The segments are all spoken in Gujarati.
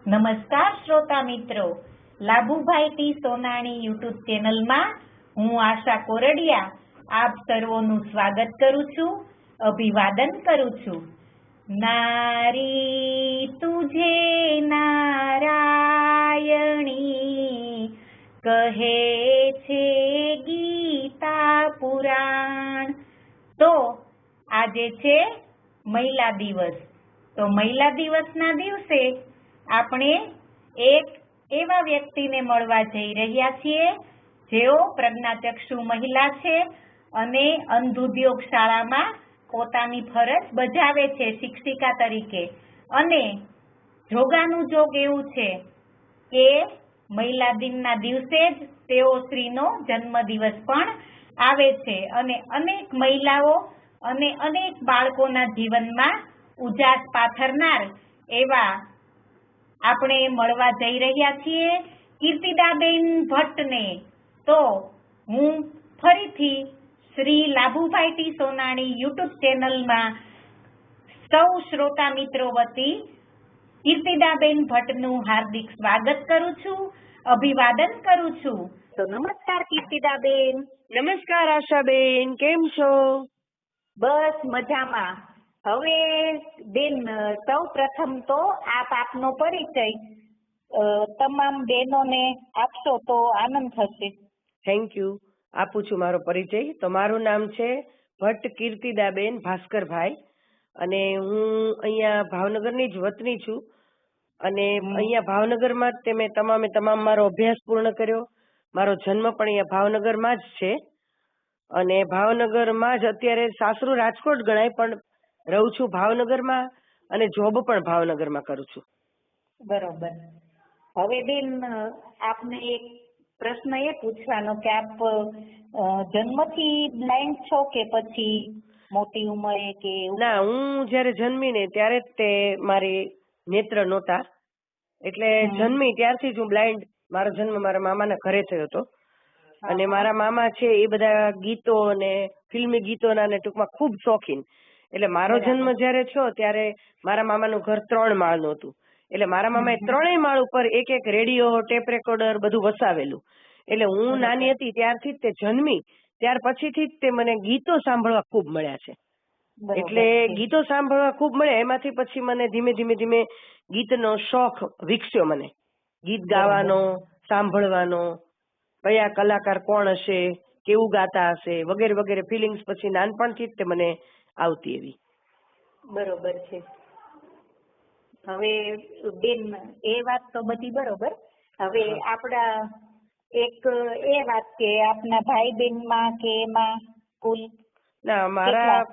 નમસ્કાર શ્રોતા મિત્રો, લાભુભાઈ ટી સોનાણી યુટ્યુબ ચેનલમાં હું આશા કોરડિયા આપ સર્વોનું સ્વાગત કરું છું, અભિવાદન કરું છું. નારી તુજે નારાયણી કહે છે ગીતા પુરાણ. તો આજે છે મહિલા દિવસ. તો મહિલા દિવસના દિવસે આપણે એક એવા વ્યક્તિને મળવા જઈ રહ્યા છીએ જેઓ પ્રજ્ઞાચક્ષુ મહિલા છે અને અંધોદ્યોગ શાળામાં પોતાની ફરજ બજાવે છે શિક્ષિકા તરીકે. અને જોગાનું જોગ એવું છે કે મહિલા દિનના દિવસે જ તેઓ શ્રીનો જન્મદિવસ પણ આવે છે અને અનેક મહિલાઓ અને અનેક બાળકોના જીવનમાં ઉજાસ પાથરનાર એવા આપણે મળવા જઈ રહ્યા છીએ કીર્તિદાબેન ભટ્ટને. તો હું ફરીથી શ્રી લાભુભાઈ ટી સોનાણી યુટ્યુબ ચેનલમાં સૌ શ્રોતા મિત્રો વતી કીર્તિદાબેન ભટ્ટનું હાર્દિક સ્વાગત કરું છું, અભિવાદન કરું છું. તો નમસ્કાર કીર્તિદાબેન. નમસ્કાર આશાબેન, કેમ છો? બસ મજામાં. હવે બેન, સૌ પ્રથમ તો આપ આપનો પરિચય તમામ બહેનોને આપશો તો આનંદ થશે. Thank you. આપું છું મારો પરિચય. તો મારું નામ છે ભટ્ટ કીર્તિદાબેન ભાસ્કરભાઈ અને હું અહીંયા ભાવનગરની જ વતની છું. અને અહીંયા ભાવનગરમાં જ મેં તમામ મારો અભ્યાસ પૂર્ણ કર્યો. મારો જન્મ પણ અહીંયા ભાવનગરમાં જ છે અને ભાવનગરમાં જ અત્યારે સાસરું રાજકોટ ગણાય પણ રહું છું ભાવનગરમાં અને જોબ પણ ભાવનગરમાં કરું છું. બરોબર. હવે બેન, આપને એક પ્રશ્ન એ પૂછવાનો કે આપ જન્મથી બ્લાઇન્ડ છો કે પછી મોટી ઉંમરે કે? ના, હું જયારે જન્મી ને ત્યારે જ તે મારી નેત્ર નહોતા, એટલે જન્મી ત્યારથી જ હું બ્લાઇન્ડ. મારો જન્મ મારા મામાના ઘરે થયો હતો અને મારા મામા છે એ બધા ગીતો અને ફિલ્મી ગીતોના ને ટૂંકમાં ખૂબ શોખીન. એટલે મારો જન્મ જયારે થયો ત્યારે મારા મામાનું ઘર 3 માળનું હતું. એટલે મારા મામાએ 3 માળ ઉપર એક એક રેડિયો, ટેપ રેકોર્ડર બધું વસાવેલું. એટલે હું નાની હતી ત્યારથી જ તે જન્મી ત્યાર પછીથી જ તે મને ગીતો સાંભળવા ખૂબ મળ્યા છે. એટલે ગીતો સાંભળવા ખૂબ મળ્યા, એમાંથી પછી મને ધીમે ધીમે ગીતનો શોખ વિકસ્યો. મને ગીત ગાવાનો, સાંભળવાનો, કયા કલાકાર કોણ હશે, કેવું ગાતા હશે વગેરે વગેરે ફિલિંગ્સ પછી નાનપણથી જ તે મને આવતી એવી. બરોબર છે. હવે બેન, એ વાત તો બધી બરોબર. હવે આપડા એક એ વાત કે આપના ભાઈ બહેન માં કે એમાં કુલ? ના, મારા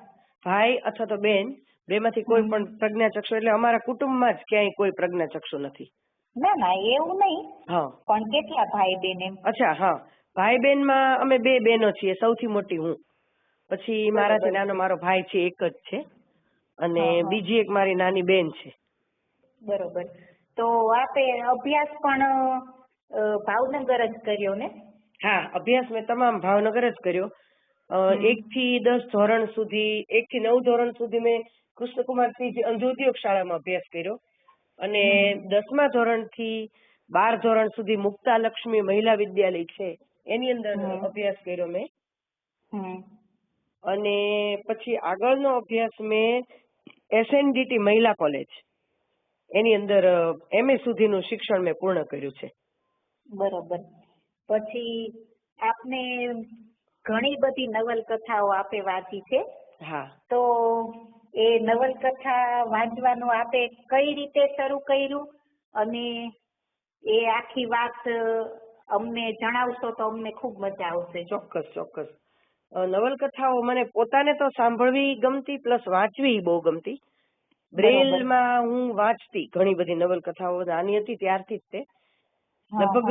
ભાઈ અથવા તો બેન બેમાંથી કોઈ પણ પ્રજ્ઞાચક્ષુ, એટલે અમારા કુટુંબમાં જ ક્યાંય કોઈ પ્રજ્ઞાચક્ષુ નથી. ના ના, એવું નહીં. હા, પણ કેટલા ભાઈ બહેન એમ? અચ્છા, હા. ભાઈ બહેન માં અમે 2 બહેનો છીએ, સૌથી મોટી હું. પછી મારાથી નાનો મારો ભાઈ છે, એક જ છે, અને બીજી એક મારી નાની બેન છે. બરોબર. તો આપે અભ્યાસ પણ ભાવનગર જ કર્યો ને? હા, અભ્યાસ મેં તમામ ભાવનગર જ કર્યો. 1 થી 10 ધોરણ સુધી, 1 થી 9 ધોરણ સુધી મેં કૃષ્ણકુમારસિંહ અંધોદ્યોગ શાળામાં અભ્યાસ કર્યો અને 10મા ધોરણથી 12 ધોરણ સુધી મુક્તાલક્ષ્મી મહિલા વિદ્યાલય છે એની અંદર અભ્યાસ કર્યો મેં. અને પછી આગળનો અભ્યાસ મેં SNDT મહિલા કોલેજ એની અંદર MA સુધીનું શિક્ષણ મેં પૂર્ણ કર્યું છે. બરોબર. પછી આપને ઘણી બધી નવલકથાઓ આપે વાંચી છે. હા. તો એ નવલકથા વાંચવાનું આપે કઈ રીતે શરૂ કર્યું અને એ આખી વાત અમને જણાવશો તો અમને ખૂબ મજા આવશે. ચોક્કસ. નવલકથાઓ મને પોતાને તો સાંભળવી ગમતી પ્લસ વાંચવી બહુ ગમતી. બ્રેલમાં હું વાંચતી ઘણી બધી નવલકથાઓ. નાની હતી ત્યારથી જ તે લગભગ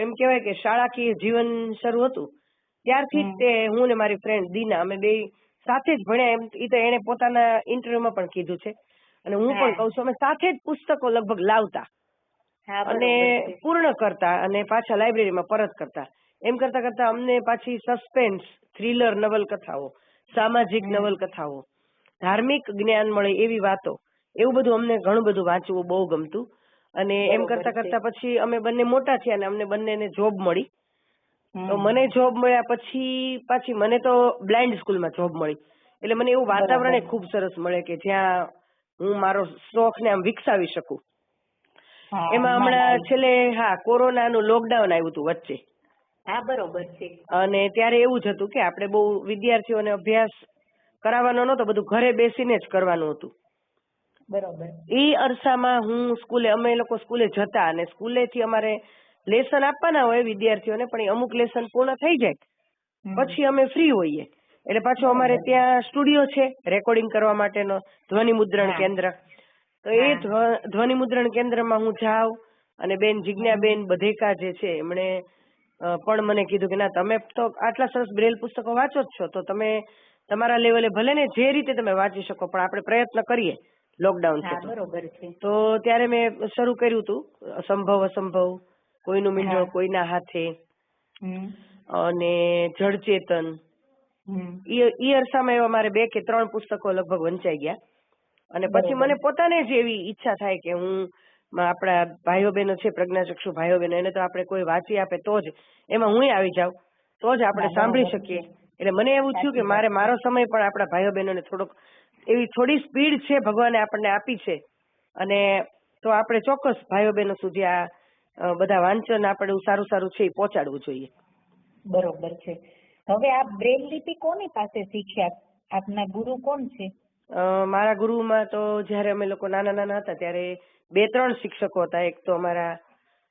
એમ કહેવાય કે શાળાકીય જીવન શરૂ હતું ત્યારથી જ તે હું ને મારી ફ્રેન્ડ દીના અમે 2 સાથે જ ભણ્યા. એમ એ તો એને પોતાના ઇન્ટરવ્યુમાં પણ કીધું છે અને હું પણ કહું છું, અમે સાથે જ પુસ્તકો લગભગ લાવતા અને પૂર્ણ કરતા અને પાછા લાઇબ્રેરીમાં પરત કરતા. એમ કરતા કરતા અમને પાછી સસ્પેન્સ, થ્રિલર નવલકથાઓ, સામાજિક નવલકથાઓ, ધાર્મિક જ્ઞાન મળે એવી વાતો, એવું બધું અમને ઘણું બધું વાંચવું બહુ ગમતું. અને એમ બરોબર કરતા છે. કરતા પછી અમે બંને મોટા થયા અને અમને બંનેને જોબ મળી. તો હમ. મને જોબ મળ્યા પછી પાછી મને તો બ્લાઇન્ડ સ્કૂલમાં જોબ મળી. એટલે મને એવું વાતાવરણ બરાબર. ખૂબ સરસ મળે કે જ્યાં હું મારો શોખને આમ વિકસાવી શકું. હા એમાં ના ના હમણાં છેલ્લે કોરોનાનું લોકડાઉન આવ્યું હતું વચ્ચે. હા બરોબર છે. અને ત્યારે એવું જ હતું કે આપણે બહુ વિદ્યાર્થીઓને અભ્યાસ કરાવવાનો નહોતો, બધું ઘરે બેસીને જ કરવાનું હતું. બરોબર. એ અરસામાં અમે લોકો સ્કૂલે જતા અને સ્કૂલેથી અમારે લેસન આપવાના હોય વિદ્યાર્થીઓને, પણ એ અમુક લેસન પૂર્ણ થઈ જાય હમ. પછી અમે ફ્રી હોઈએ. એટલે પાછું અમારે બરોબર. ત્યાં સ્ટુડિયો છે રેકોર્ડિંગ કરવા માટેનો, ધ્વનિ મુદ્રણ હા કેન્દ્ર. તો એ હા. ધ્વનિ મુદ્રણ કેન્દ્રમાં હું જાઉં અને બેન હમ. જિજ્ઞાબેન બધેકા જે છે એમણે પણ મને કીધું કે ના, તમે તો આટલા સરસ બ્રેલ પુસ્તકો વાંચો જ છો, તો તમે તમારા લેવલે ભલે ને જે રીતે તમે વાંચી શકો, પણ આપણે પ્રયત્ન કરીએ. લોકડાઉન છે હા બરોબર છે. તો ત્યારે મેં શરૂ કર્યું હતું સંભવ અસંભવ, કોઈનું હા. મીંડળ કોઈના હાથે હમ. અને જળચેતન. હમ. ઈ અરસામાં એવા મારે 2 કે 3 પુસ્તકો લગભગ વંચાઈ ગયા. અને પછી બરોબર. મને પોતાને જ એવી ઈચ્છા થાય કે આપણા ભાઈઓ બહેનો છે, પ્રજ્ઞાચક્ષુ ભાઈઓ બહેનો, એને તો આપણે કોઈ વાંચી આપે તો જ એમાં હું આવી જાઉં, તો જ આપણે ના સાંભળી બરોબર છે. શકીએ. એટલે મને એવું થયું કે સાચી વાત છે. મારો સમય પણ આપણા ભાઈઓ બહેનોને એવી થોડી સ્પીડ છે ભગવાને આપણને આપી છે, અને તો આપણે ચોક્કસ ભાઈઓ બહેનો સુધી આ બધા વાંચન આપણે સારું સારું છે એ પહોંચાડવું જોઈએ. બરોબર છે. હવે આપ બ્રેલ લિપિ કોની પાસે શીખ્યા? આપના ગુરુ કોણ છે? મારા ગુરુમાં તો જ્યારે અમે લોકો નાના નાના હતા ત્યારે 2-3 શિક્ષકો હતા. એક તો અમારા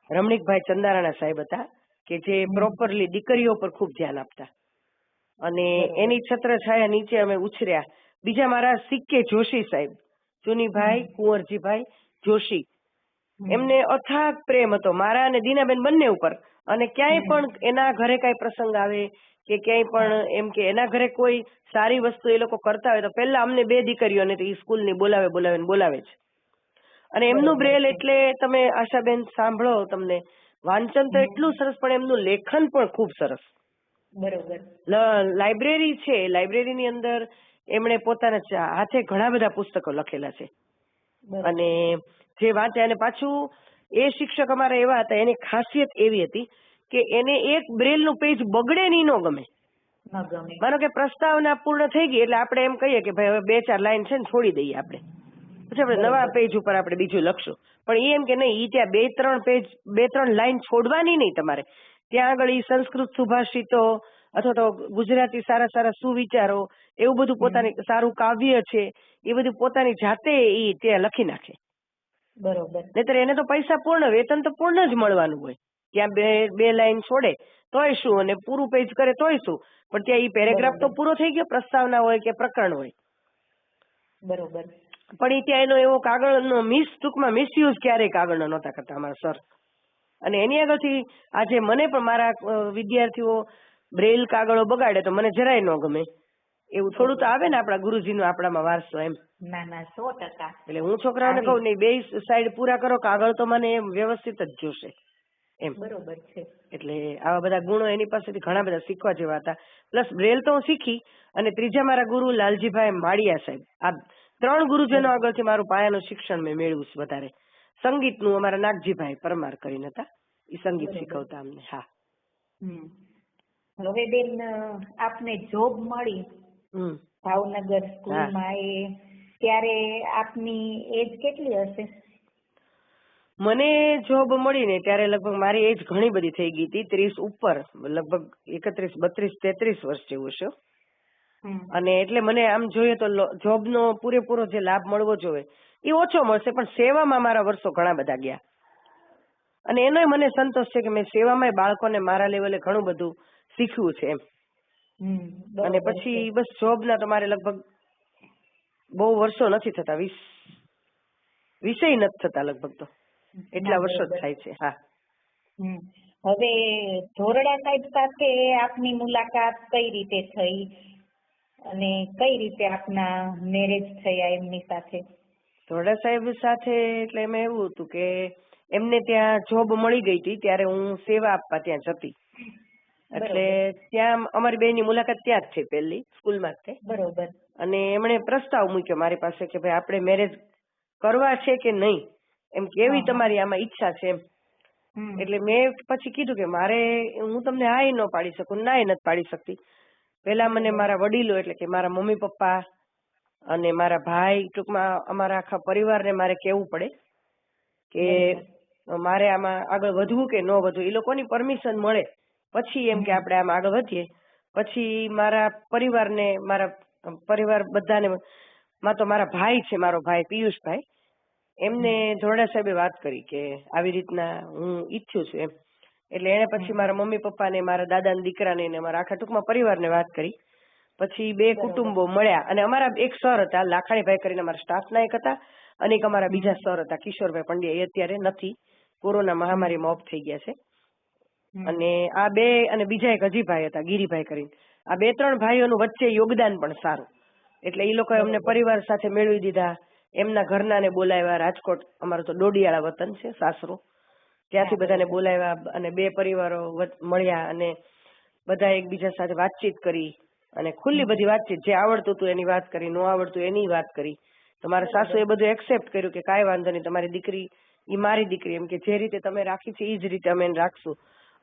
રમણીકભાઈ ચંદારાણા સાહેબ હતા કે જે હમ. પ્રોપરલી દીકરીઓ પર ખૂબ ધ્યાન આપતા, અને બરોબર. એની છત્રછાયા નીચે અમે ઉછર્યા. બીજા મારા સિક્કે જોશી સાહેબ, ચુનીભાઈ હમ. કુંવરજીભાઈ જોશી, હમ. એમને અથાગ પ્રેમ હતો મારા અને દીનાબેન બંને ઉપર. અને ક્યાંય હમ. પણ એના ઘરે કાંઈ પ્રસંગ આવે કે ક્યાંય હા. પણ એમ કે એના ઘરે કોઈ સારી વસ્તુ એ લોકો કરતા હોય તો પહેલા અમને 2 દીકરીઓને તો એ સ્કૂલની બોલાવે જ. અને એમનું બરોબર બ્રેલ છે. એટલે તમે આશાબેન સાંભળો, તમને વાંચન તો હમ. એટલું સરસ, પણ એમનું લેખન પણ ખૂબ સરસ. બરોબર. લાઇબ્રેરી છે, લાઇબ્રેરીની અંદર એમણે પોતાના હાથે ઘણા બધા પુસ્તકો લખેલા છે. અને બરોબર. જે વાંચે, અને પાછું એ શિક્ષક અમારા એવા હતા, એની ખાસિયત એવી હતી કે એને એક બ્રેલનું પેજ બગડે નહીં, ન ગમે. ન ગમે. માનો કે પ્રસ્તાવના પૂર્ણ થઈ ગઈ એટલે આપણે એમ કહીએ કે ભાઈ હવે 2-4 લાઈન છે ને છોડી દઈએ આપણે, પછી આપણે નવા બરોબર. પેજ ઉપર આપણે બીજું લખશું. પણ એ એમ કે નહીં, ત્યાં 2-3 લાઈન છોડવાની નહીં તમારે. ત્યાં આગળ સંસ્કૃત સુભાષિતો અથવા તો ગુજરાતી સારા સારા સુવિચારો, એવું બધું હમ. પોતાની સારું કાવ્ય છે એ બધું પોતાની જાતે એ ત્યાં લખી નાખે. બરોબર. નહીતર એને તો પૈસા પૂર્ણ, વેતન તો પૂર્ણ જ મળવાનું હોય. ત્યાં બે લાઈન છોડે તોય શું, અને પૂરું પેજ કરે તોય શું, પણ ત્યાં એ પેરેગ્રાફ તો બરોબર. પૂરો થઈ ગયો, પ્રસ્તાવના હોય કે પ્રકરણ હોય. બરોબર. પણ એ ત્યાં એનો એવો કાગળનો ટૂંકમાં મિસયુઝ ક્યારેય કાગળનો નહોતા કરતા અમારા સર. અને એની આગળથી આજે મને પણ મારા વિદ્યાર્થીઓ બ્રેલ કાગળો બગાડે તો મને જરાય ન ગમે. એવું થોડું તો બરોબર આવે છે. ને આપણા ગુરુજીનો આપણામાં વારસો એમ. ના ના 100%. એટલે હું છોકરાઓને આવી. કહું નહીં, 2 સાઈડ પૂરા કરો, કાગળ તો મને એમ વ્યવસ્થિત જ જોશે એમ. બરોબર છે. એટલે આવા બધા ગુણો એની પાસેથી ઘણા બધા શીખવા જેવા હતા. પ્લસ બ્રેલ તો હું શીખી, અને ત્રીજા મારા ગુરુ લાલજીભાઈ માળિયા સાહેબ, આ 3 ગુરુજનો બરોબર. આગળથી મારું પાયાનું શિક્ષણ મેં મેળવ્યું છે વધારે. સંગીતનું અમારા નાગજીભાઈ પરમાર કરીને હતા, એ સંગીત બરોબર. શીખવતા અમને. હા. હમ. હવે બેન આપને જોબ મળી હમ. ભાવનગર હા. સ્કૂલમાં, ત્યારે આપની એજ કેટલી હશે? મને જોબ મળી ને ત્યારે લગભગ મારી એજ ઘણી બધી થઈ ગઈ હતી, 30 ઉપર, લગભગ 31, 32, 33 વર્ષ જેવું છે. હમ. અને એટલે મને આમ જોઈએ તો જોબનો પૂરેપૂરો જે લાભ મળવો જોઈએ એ ઓછો મળશે, પણ સેવામાં મારા વર્ષો ઘણા બધા ગયા. અને એનોય મને સંતોષ છે કે મેં સેવામાં બાળકોને મારા લેવલે ઘણું બધું શીખ્યું છે એમ. હમ. અને બરોબર છે. પછી બસ જોબના તો મારે લગભગ બહુ વર્ષો નથી થતા, 20 નથી થતા લગભગ, તો ના એટલા વર્ષો જ બરોબર. થાય છે. હા. હમ. હવે ધોરડા સાહેબ સાથે આપની મુલાકાત કઈ રીતે થઈ અને કઈ રીતે આપના મેરેજ થયા એમની સાથે? ધોડા સાહેબ સાથે એટલે એમાં એવું હતું કે એમને ત્યાં જોબ મળી ગઈ હતી ત્યારે હું સેવા આપવા ત્યાં જતી. એટલે બરોબર. ત્યાં અમારી બેની મુલાકાત ત્યાં જ છે, પહેલી સ્કૂલમાં જ તે. બરોબર. અને એમણે પ્રસ્તાવ મૂક્યો મારી પાસે કે ભાઈ આપણે મેરેજ કરવા છે કે નહીં, એમ કેવી હા, હા. તમારી આમાં ઈચ્છા છે એમ. હમ. એટલે મેં પછી કીધું કે મારે હું તમને હા ન પાડી શકું, ના નથી પાડી શકતી. પેલા મને બરોબર. મારા વડીલો એટલે કે મારા મમ્મી પપ્પા અને મારા ભાઈ, ટૂંકમાં અમારા આખા પરિવારને મારે કહેવું પડે કે બરોબર. મારે આમાં આગળ વધવું કે ન વધવું. એ લોકોની પરમિશન મળે પછી એમ કે હમ. આપણે આમાં આગળ વધીએ. પછી મારા પરિવારને, મારા પરિવાર બધાને માં તો મારા ભાઈ છે, મારો ભાઈ પિયુષભાઈ, એમને હમ. ધોરડા સાહેબે વાત કરી કે આવી રીતના હું ઈચ્છું છું એમ. એટલે એને પછી હમ. મારા મમ્મી પપ્પાને, મારા દાદાના દીકરાને ને મારા આખા ટૂંકમાં પરિવારને વાત કરી. પછી બે બરોબર. કુટુંબો મળ્યા અને અમારા એક સર હતા, લાખાણીભાઈ કરીને અમારા સ્ટાફના એક હતા, અને એક અમારા હમ. બીજા સર હતા, કિશોરભાઈ પંડ્યા. એ અત્યારે નથી, કોરોના હમ. મહામારીમાં ઓફ થઈ ગયા છે. હમ. અને આ બે અને બીજા એક હજી ભાઈ હતા, ગિરિભાઈ કરીને. આ બે ત્રણ ભાઈઓનું વચ્ચે યોગદાન પણ સારું. એટલે એ લોકોએ અમને બરોબર. પરિવાર સાથે મેળવી દીધા. એમના ઘરનાને બોલાવ્યા. રાજકોટ અમારું તો ડોડિયાળા વતન છે, સાસરો. હા, ત્યાંથી બધાને બરોબર. બોલાવ્યા અને બે પરિવારો મળ્યા અને બધા એકબીજા સાથે વાતચીત કરી અને ખુલ્લી હમ. બધી વાતચીત, જે આવડતું હતું એની વાત કરી, ન આવડતું એની વાત કરી. તો મારા સાસુ બરોબર. એ બધું એક્સેપ્ટ કર્યું કે કાંઈ વાંધો નહીં, તમારી દીકરી એ મારી દીકરી, એમ કે જે રીતે તમે રાખી છે એ જ રીતે અમે એને રાખશું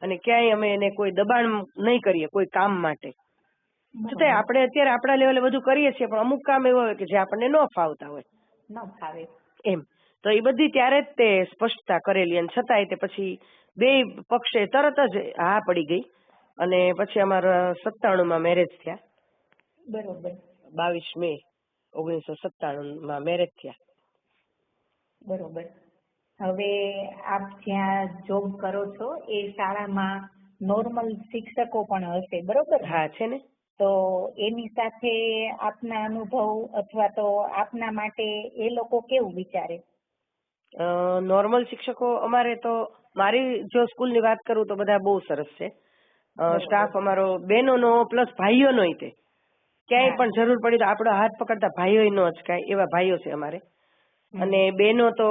અને ક્યાંય અમે એને કોઈ દબાણ નહીં કરીએ કોઈ કામ માટે. છતાંય બરોબર. આપણે અત્યારે આપણા લેવલે બધું કરીએ છીએ, પણ અમુક કામ એવા હોય કે જે આપણને ન ફાવતા હોય ન ફાવે. એમ. તો એ બધી ત્યારે જ તે સ્પષ્ટતા કરેલી અને છતાંય તે પછી બે પક્ષે તરત જ હા પડી ગઈ અને પછી અમારા 97માં મેરેજ થયા. બરોબર. 22 મે 1997માં મેરેજ થયા. બરોબર. હવે આપ જ્યાં જોબ કરો છો એ શાળામાં નોર્મલ શિક્ષકો પણ હશે, બરોબર ને? હા, છે ને. તો એની સાથે આપના અનુભવ અથવા તો આપના માટે એ લોકો કેવું વિચારે? નોર્મલ શિક્ષકો અમારે તો, મારી જો સ્કૂલની વાત કરું તો બધા બહુ સરસ છે. બરોબર. સ્ટાફ અમારો બહેનોનો પ્લસ ભાઈઓનોય તે ક્યાંય હા. પણ જરૂર પડી તો આપણો હાથ પકડતા ભાઈઓય ન અચકાય એવા ભાઈઓ છે અમારે. હમ. અને બહેનો તો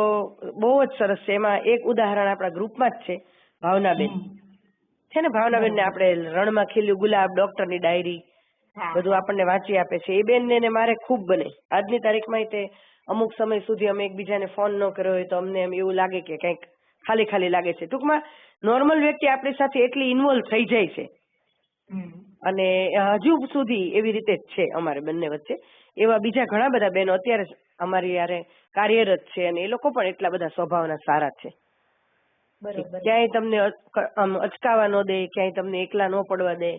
બહુ જ સરસ છે. એમાં એક ઉદાહરણ આપણા ગ્રુપમાં જ છે, ભાવનાબેન. હમ. છે ને, ભાવનાબેનને બરોબર. આપણે રણમાં ખીલ્યું ગુલાબ, ડોક્ટરની ડાયરી હા, બધું હા. આપણને વાંચી આપે છે. એ બેનને ને મારે ખૂબ બને. આજની તારીખમાં તે અમુક સમય સુધી અમે એકબીજાને ફોન ન કર્યો હોય તો અમને એમ એવું લાગે કે કંઈક ખાલી ખાલી લાગે છે. ટૂંકમાં નોર્મલ વ્યક્તિ આપણી સાથે એટલી ઇન્વોલ્વ થઈ જાય છે હમ. અને હજુ સુધી એવી રીતે જ છે અમારે બંને વચ્ચે. એવા બીજા ઘણા બધા બહેનો અત્યારે અમારી યારે કાર્યરત છે અને એ લોકો પણ એટલા બધા સ્વભાવના સારા છે કે બરોબર. ક્યાંય તમને આમ અચકાવા ન દે, ક્યાંય તમને એકલા ન પડવા દે.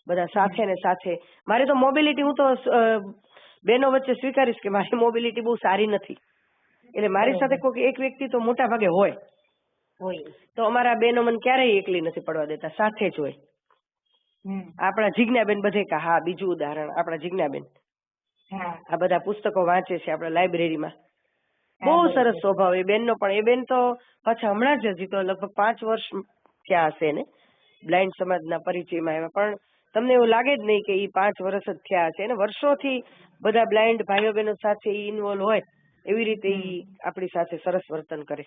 બધા હમ. સાથે ને સાથે. મારી તો મોબિલિટી, હું તો બહેનો વચ્ચે સ્વીકારીશ કે મારી મોબિલિટી બહુ સારી નથી. એટલે મારી સાથે બરોબર. કોઈ એક વ્યક્તિ તો મોટા ભાગે હોય. હોય. તો અમારા બહેનો મને ક્યારેય એકલી નથી પડવા દેતા, સાથે જ હોય. હમ. આપણા જીજ્ઞાબેન બધે કા, હા, બીજું ઉદાહરણ આપણા જીજ્ઞાબેન. હા. આ બધા પુસ્તકો વાંચે છે આપણા લાઇબ્રેરીમાં. બહુ હા, સરસ બરોબર. સ્વભાવ એ બેનનો પણ. એ બેન તો પાછા હમણાં જ હજી તો લગભગ 5 વર્ષ થયા હશે ને બ્લાઇન્ડ સમાજના પરિચયમાં આવ્યા. પણ તમને એવું લાગે જ નહીં કે એ 5 વર્ષ જ થયા હશે. એને વર્ષોથી બધા બ્લાઇન્ડ ભાઈઓ બહેનો સાથે ઇન્વોલ્વ હોય એવી રીતે હમ. એ આપણી સાથે સરસ વર્તન કરે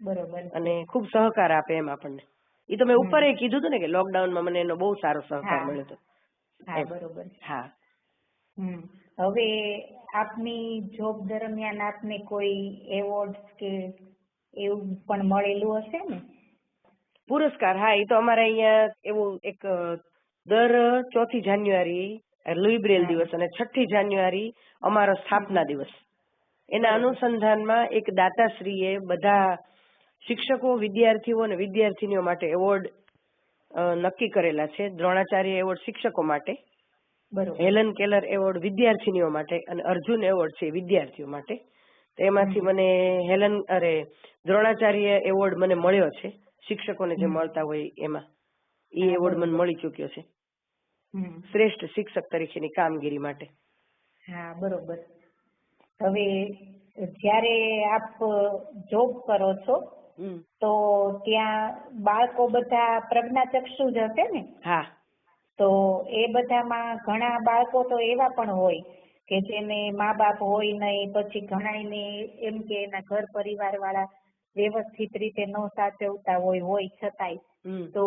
બરોબર છે. અને ખૂબ સહકાર આપે એમ આપણને. એ તો મેં હમ. ઉપર કીધું હતું ને કે લોકડાઉનમાં મને એનો બહુ સારો સહકાર હા. મળ્યો હતો હા, એમ. બરોબર. હા. હમ. હવે આપની જોબ દરમિયાન આપને કોઈ એવોર્ડ કે એવું પણ મળેલું હશે ને? પુરસ્કાર, હા, એ તો અમારે અહીંયા એવું એક દર 4થી જાન્યુઆરી લુઈ બ્રેલ હા. દિવસ અને 6ઠી જાન્યુઆરી અમારો હમ. સ્થાપના દિવસ. એના બરોબર. અનુસંધાનમાં એક દાતાશ્રીએ બધા શિક્ષકો, વિદ્યાર્થીઓ અને વિદ્યાર્થીનીઓ માટે એવોર્ડ નક્કી કરેલા છે. દ્રોણાચાર્ય એવોર્ડ શિક્ષકો માટે, બરોબર. હેલન કેલર એવોર્ડ વિદ્યાર્થીનીઓ માટે અને અર્જુન એવોર્ડ છે વિદ્યાર્થીઓ માટે. તો એમાંથી હમ. મને દ્રોણાચાર્ય એવોર્ડ મને મળ્યો છે. શિક્ષકોને જે હમ. મળતા હોય એમાં એ હા, એવોર્ડ મને બરોબર. મળી ચૂક્યો છે, હમ. શ્રેષ્ઠ શિક્ષક તરીકેની કામગીરી માટે. હા, બરોબર. હવે જ્યારે આપ જોબ કરો છો હમ. તો ત્યાં બાળકો બધા પ્રજ્ઞાચક્ષુ જ હશે ને? હા. તો એ બધામાં ઘણા બાળકો તો એવા પણ હોય કે જેને મા બાપ હોય નહીં, પછી ઘણાયને એમ કે એના ઘર પરિવાર વાળા વ્યવસ્થિત રીતે ન સાચવતા હોય છતાંય. હમ. તો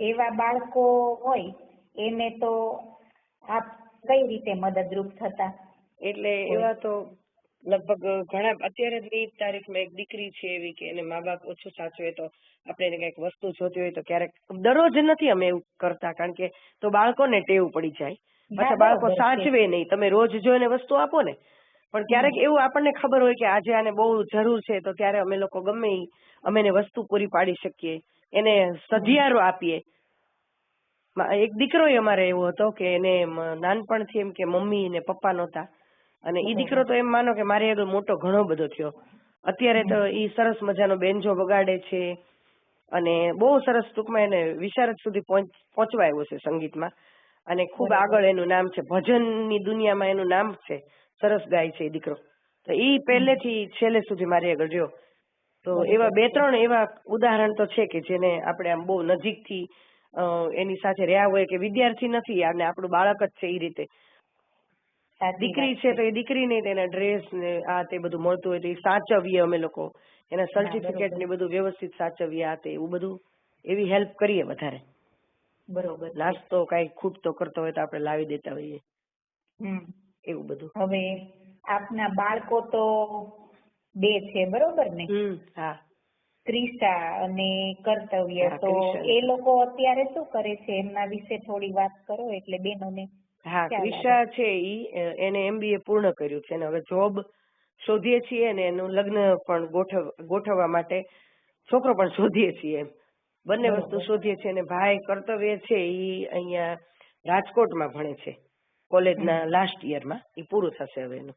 એવા બાળકો હોય એને તો આપ કઈ રીતે મદદરૂપ થતા એટલે હોય? એવા તો લગભગ ઘણા અત્યારે જ ની તારીખમાં એક દીકરી છે એવી કે એને મા બાપ ઓછું સાચવે તો આપણે એને કઈક વસ્તુ જોતી હોય તો ક્યારેક દરરોજ નથી અમે એવું કરતા, કારણ કે તો બાળકોને ટેવ પડી જાય, પાછા બાળકો બરોબર છે. સાચવે નહીં. તમે રોજ જો એને વસ્તુ આપો ને, પણ ક્યારેક એવું આપણને ખબર હોય કે આજે આને બહુ જરૂર છે તો ત્યારે અમે લોકો ગમે ઈ અમે એને વસ્તુ પૂરી પાડી શકીએ, એને સધિયારો આપીએ. એક દીકરો અમારે એવો હતો કે એને નાનપણથી એમ કે મમ્મી ને પપ્પા નહોતા, અને ઈ દીકરો તો એમ માનો કે મારી આગળ મોટો ઘણો બધો થયો. અત્યારે તો ઈ સરસ મજાનો બેન્જો વગાડે છે અને બહુ સરસ, ટૂંકમાં એને વિશારદ સુધી પહોંચવા આવ્યો છે સંગીતમાં, અને ખૂબ આગળ એનું નામ છે, ભજનની દુનિયામાં એનું નામ છે, સરસ ગાય છે એ દીકરો. તો ઈ પહેલેથી છેલ્લે સુધી મારી આગળ રહ્યો. તો એવા 2-3 એવા ઉદાહરણ તો છે કે જેને આપણે આમ બહુ નજીકથી એની સાથે રહ્યા હોય, કે વિદ્યાર્થી નથી અને આપણું બાળક જ છે એ રીતે. દીકરી છે તો એ દીકરીને તેના ડ્રેસ ને આ તે બધું મળતું હોય તો એ સાચવીએ અમે લોકો, એના સર્ટિફિકેટ ને બધું વ્યવસ્થિત સાચવીએ, આ તે એવું બધું એવી હેલ્પ કરીએ વધારે. બરોબર. નાસ્તો કઈ ખૂટતો કરતો હોય તો આપણે લાવી દેતા હોઈએ, એવું બધું. હવે આપના બાળકો તો 2 છે બરોબર ને? હા. ક્રિશા અને કર્તવ્ય. તો એ લોકો અત્યારે શું કરે છે એમના વિશે થોડી વાત કરો એટલે બેનોને. હા, ક્રિશા છે એને MBA પૂર્ણ કર્યું છે અને હવે જોબ શોધીએ છીએ ને એનું લગ્ન પણ ગોઠવવા માટે છોકરો પણ શોધીએ છીએ, એમ બંને વસ્તુ શોધીએ છીએ. અને ભાઈ કર્તવ્ય છે એ અહીંયા રાજકોટમાં ભણે છે, કોલેજના લાસ્ટ યરમાં, એ પૂરું થશે હવે એનું.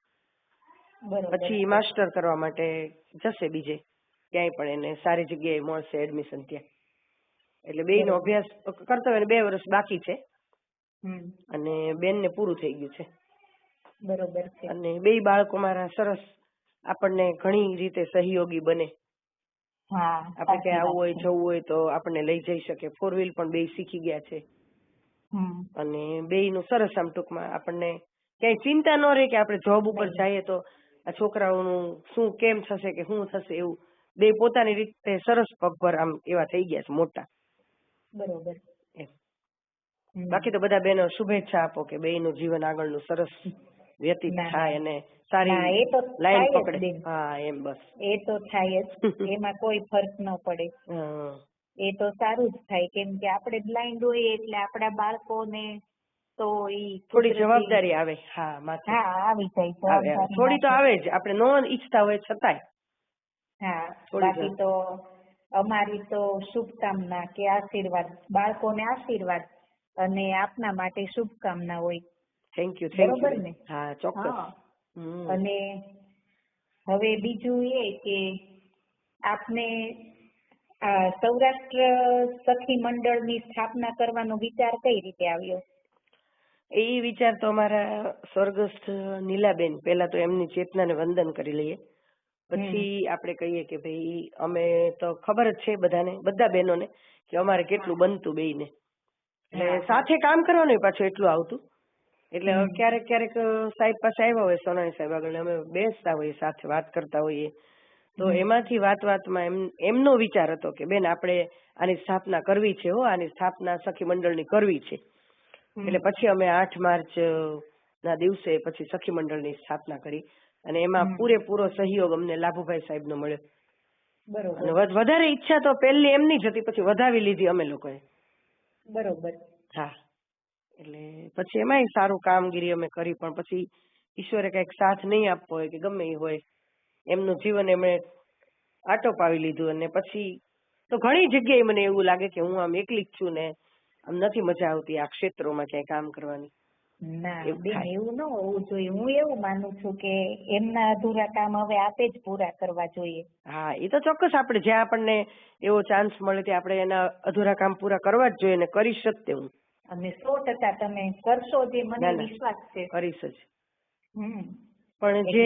પછી માસ્ટર કરવા માટે જશે બીજે ક્યાંય પણ એને સારી જગ્યાએ મળશે એડમિશન ત્યાં. એટલે બેયનો અભ્યાસ, કર્તવ્યને 2 વર્ષ બાકી છે અને બેનને પૂરું થઈ ગયું છે. બરોબર છે. અને 2 બાળકો મારા સરસ, આપણને ઘણી રીતે સહયોગી બને. આપણે ક્યાંય આવવું હોય જવું હોય તો આપણને લઈ જઈ શકે. 4 વ્હીલ પણ 2 શીખી ગયા છે અને 2નું સરસ, આમ ટૂંકમાં આપણને ક્યાંય ચિંતા ન રહે કે આપણે જોબ ઉપર જઈએ તો આ છોકરાઓનું શું કેમ થશે કે શું થશે, એવું 2 પોતાની રીતે સરસ પગભર આમ એવા થઈ ગયા છે, મોટા. બરોબર. બાકી તો બધા બહેનો શુભેચ્છા આપો કે 2નું જીવન આગળનું સરસ વ્યતીત થાય અને સારી લાઈન પકડે. હા, એમ બસ. એ તો થાય જ, એમાં કોઈ ફરક ન પડે. એ તો સારું જ થાય, કેમ કે આપણે બ્લાઇન્ડ હોઈએ એટલે આપણા બાળકોને તો ઈ થોડી જવાબદારી આવે. હા, માથે. હા, આવી જાય. થોડી તો આવે જ, આપણે નો ઈચ્છતા હોય છતાંય. હા, બાકી તો અમારી તો શુભકામના કે આશીર્વાદ, બાળકોને આશીર્વાદ અને આપના માટે શુભકામના હોય. Thank you. બરોબર ને? હા, ચોક્કસ. અને હવે બીજું એ કે આપને સૌરાષ્ટ્ર સખી મંડળની સ્થાપના કરવાનો વિચાર કઈ રીતે આવ્યો? એ વિચાર તો અમારા સ્વર્ગસ્થ નીલાબેન, પહેલા તો એમની ચેતનાને વંદન કરી લઈએ, પછી આપણે કહીએ કે ભાઈ અમે તો ખબર જ છે બધાને, બધા બહેનોને, કે અમારે કેટલું બનતું બેયને, એટલે સાથે કામ કરવાનું પાછું એટલું આવતું. એટલે ક્યારેક ક્યારેક સાહેબ પાસે આવ્યા હોય, સોનાણી સાહેબ આગળ, અમે બેસતા હોઈએ સાથે વાત કરતા હોઈએ, તો એમાંથી વાતમાં એમનો વિચાર હતો કે બેન આપણે આની સ્થાપના કરવી છે, આની સ્થાપના સખી મંડળની કરવી છે. એટલે પછી અમે 8 માર્ચ ના દિવસે પછી સખી મંડળની સ્થાપના કરી અને એમાં પૂરેપૂરો સહયોગ અમને લાભુભાઈ સાહેબનો મળ્યો. બરોબર. અને વધારે ઈચ્છા તો પહેલી એમની જ હતી, પછી વધાવી લીધી અમે લોકોએ. બરોબર. હા, એટલે પછી એમાંય સારું કામગીરી અમે કરી, પણ પછી ઈશ્વરે કઈક સાથ નહીં આપવો હોય કે ગમે એ હોય, એમનું જીવન એમણે આટોપાવી લીધું. અને પછી તો ઘણી જગ્યાએ મને એવું લાગે કે હું આમ એકલી જ છું ને આમ નથી મજા આવતી આ ક્ષેત્રોમાં ક્યાંય કામ કરવાની. ના બેન, એવું ન હોવું જોઈએ. હું એવું માનું છું કે એમના અધૂરા કામ હવે આપે જ પૂરા કરવા જોઈએ. હા, એ તો ચોક્કસ. આપણે જ્યાં આપણને એવો ચાન્સ મળે ત્યાં આપણે એના અધૂરા કામ પૂરા કરવા જ જોઈએ ને કરીશ જ તે. હું અને 100% તમે કરશો, જે મને વિશ્વાસ છે. કરીશ જ. પણ જે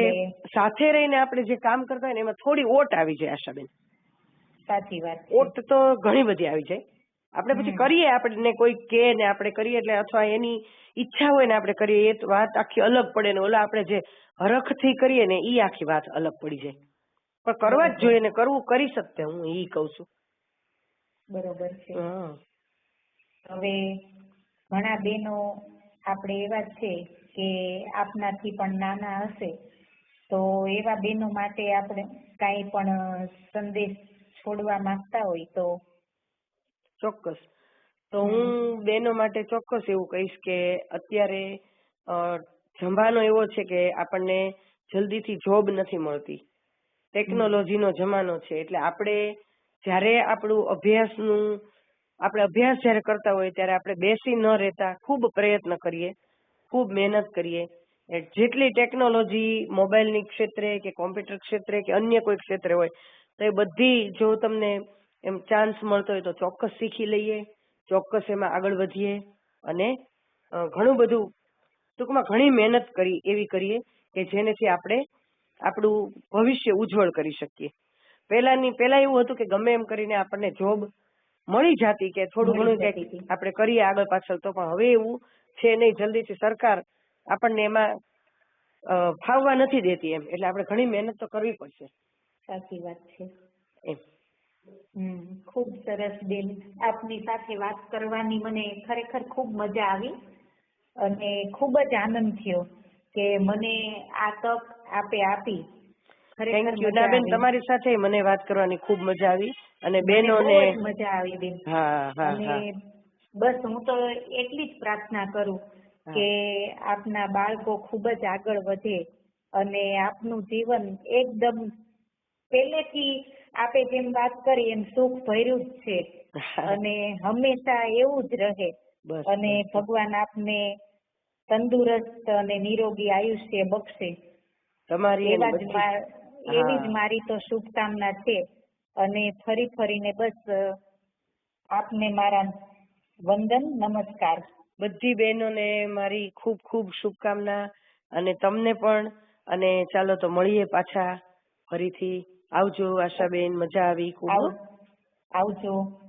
સાથે રહીને આપણે જે કામ કરતા હોય ને એમાં થોડી ઓટ આવી જાય આશાબેન. સાચી વાત. ઓટ તો ઘણી બધી આવી જાય. આપણે પછી કરીએ, આપણને કોઈ કે ને આપણે કરીએ એટલે, અથવા એની ઈચ્છા હોય ને આપણે કરીએ, એ વાત આખી અલગ પડે ને ઓલા આપણે જે હરખથી કરીએ ને એ આખી વાત અલગ પડી જાય. પણ કરવા જ જોઈએ ને કરવું કરી શકતે, હું ઈ કઉ છું. બરોબર છે. હવે ઘણા બહેનો આપણે એવા છે કે આપનાથી પણ નાના હશે, તો એવા બહેનો માટે આપણે કાંઈ પણ સંદેશ છોડવા માંગતા હોય તો? ચોક્કસ. તો હું બહેનો માટે ચોક્કસ એવું કહીશ કે અત્યારે જમાનો એવો છે કે આપણને જલ્દીથી જોબ નથી મળતી. ટેકનોલોજીનો જમાનો છે એટલે આપણે જ્યારે આપણે અભ્યાસ જ્યારે કરતા હોય ત્યારે આપણે બેસી ન રહેતા ખૂબ પ્રયત્ન કરીએ, ખૂબ મહેનત કરીએ. જેટલી ટેકનોલોજી મોબાઈલની ક્ષેત્રે કે કોમ્પ્યુટર ક્ષેત્રે કે અન્ય કોઈ ક્ષેત્રે હોય તો એ બધી જો તમને એમ ચાન્સ મળતો હોય તો ચોક્કસ શીખી લઈએ, ચોક્કસ એમાં આગળ વધીએ અને ઘણું બધું ટૂંકમાં ઘણી મહેનત કરીએ કે જેનેથી આપણે આપણું ભવિષ્ય ઉજ્જવળ કરી શકીએ. પહેલા એવું હતું કે ગમે એમ કરીને આપણને જોબ મળી જતી કે થોડું ઘણું કંઈક આપણે કરીએ આગળ પાછળ તો, પણ હવે એવું છે નહીં. જલ્દીથી સરકાર આપણને એમાં ફાવવા નથી દેતી એમ, એટલે આપણે ઘણી મહેનત તો કરવી પડશે. સાચી વાત છે એમ. ખૂબ સરસ બેન, આપની સાથે વાત કરવાની મને ખરેખર ખૂબ મજા આવી અને ખૂબ જ આનંદ થયો કે મને આ તક આપે આપી. Thank you. ના બેન, તમારી સાથે મને વાત કરવાની ખૂબ મજા આવી અને બહેનોને મજા આવી બેન. હા. અને બસ હું તો એટલી જ પ્રાર્થના કરું કે આપના બાળકો ખૂબ જ આગળ વધે અને આપનું જીવન એકદમ પહેલેથી આપે જેમ વાત કરી એમ સુખ ભર્યું જ છે અને હંમેશા એવું જ રહે. અને ભગવાન આપને તંદુરસ્ત અને નિરોગી આયુષ્ય બક્ષે. એવી જ મારી તો શુભકામના છે. અને ફરીને બસ આપને મારા વંદન, નમસ્કાર. બધી બહેનોને મારી ખૂબ ખૂબ શુભકામના અને તમને પણ. અને ચાલો તો મળીએ પાછા ફરીથી. આવજો આશાબેન, મજા આવી ખૂબ. આવજો.